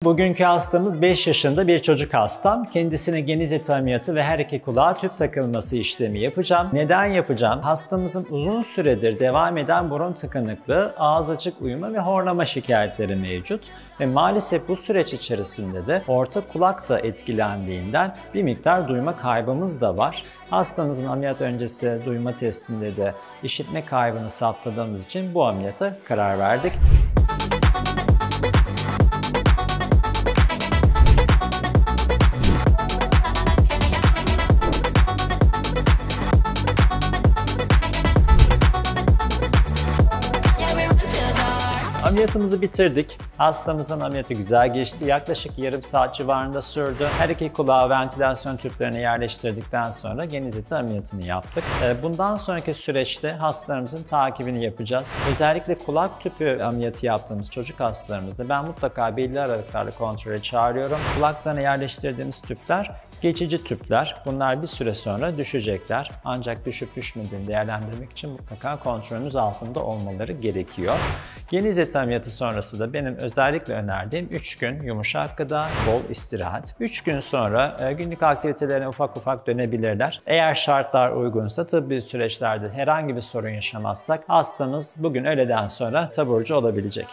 Bugünkü hastamız 5 yaşında bir çocuk hastam. Kendisine geniz eti ameliyatı ve her iki kulağa tüp takılması işlemi yapacağım. Neden yapacağım? Hastamızın uzun süredir devam eden burun tıkanıklığı, ağız açık uyuma ve horlama şikayetleri mevcut. Ve maalesef bu süreç içerisinde de orta kulak da etkilendiğinden bir miktar duyma kaybımız da var. Hastamızın ameliyat öncesi duyma testinde de işitme kaybını saptadığımız için bu ameliyata karar verdik. Ameliyatımızı bitirdik. Hastamızın ameliyatı güzel geçti. Yaklaşık yarım saat civarında sürdü. Her iki kulağa ventilasyon tüplerini yerleştirdikten sonra geniz eti ameliyatını yaptık. Bundan sonraki süreçte hastalarımızın takibini yapacağız. Özellikle kulak tüpü ameliyatı yaptığımız çocuk hastalarımızda ben mutlaka belli aralıklarla kontrole çağırıyorum. Kulak zarına yerleştirdiğimiz tüpler geçici tüpler. Bunlar bir süre sonra düşecekler. Ancak düşüp düşmediğini değerlendirmek için mutlaka kontrolümüz altında olmaları gerekiyor. Geniz eti ameliyatı sonrası da benim özellikle önerdiğim 3 gün yumuşak gıda, bol istirahat. 3 gün sonra günlük aktivitelerine ufak ufak dönebilirler. Eğer şartlar uygunsa tıbbi süreçlerde herhangi bir sorun yaşamazsak hastamız bugün öğleden sonra taburcu olabilecek.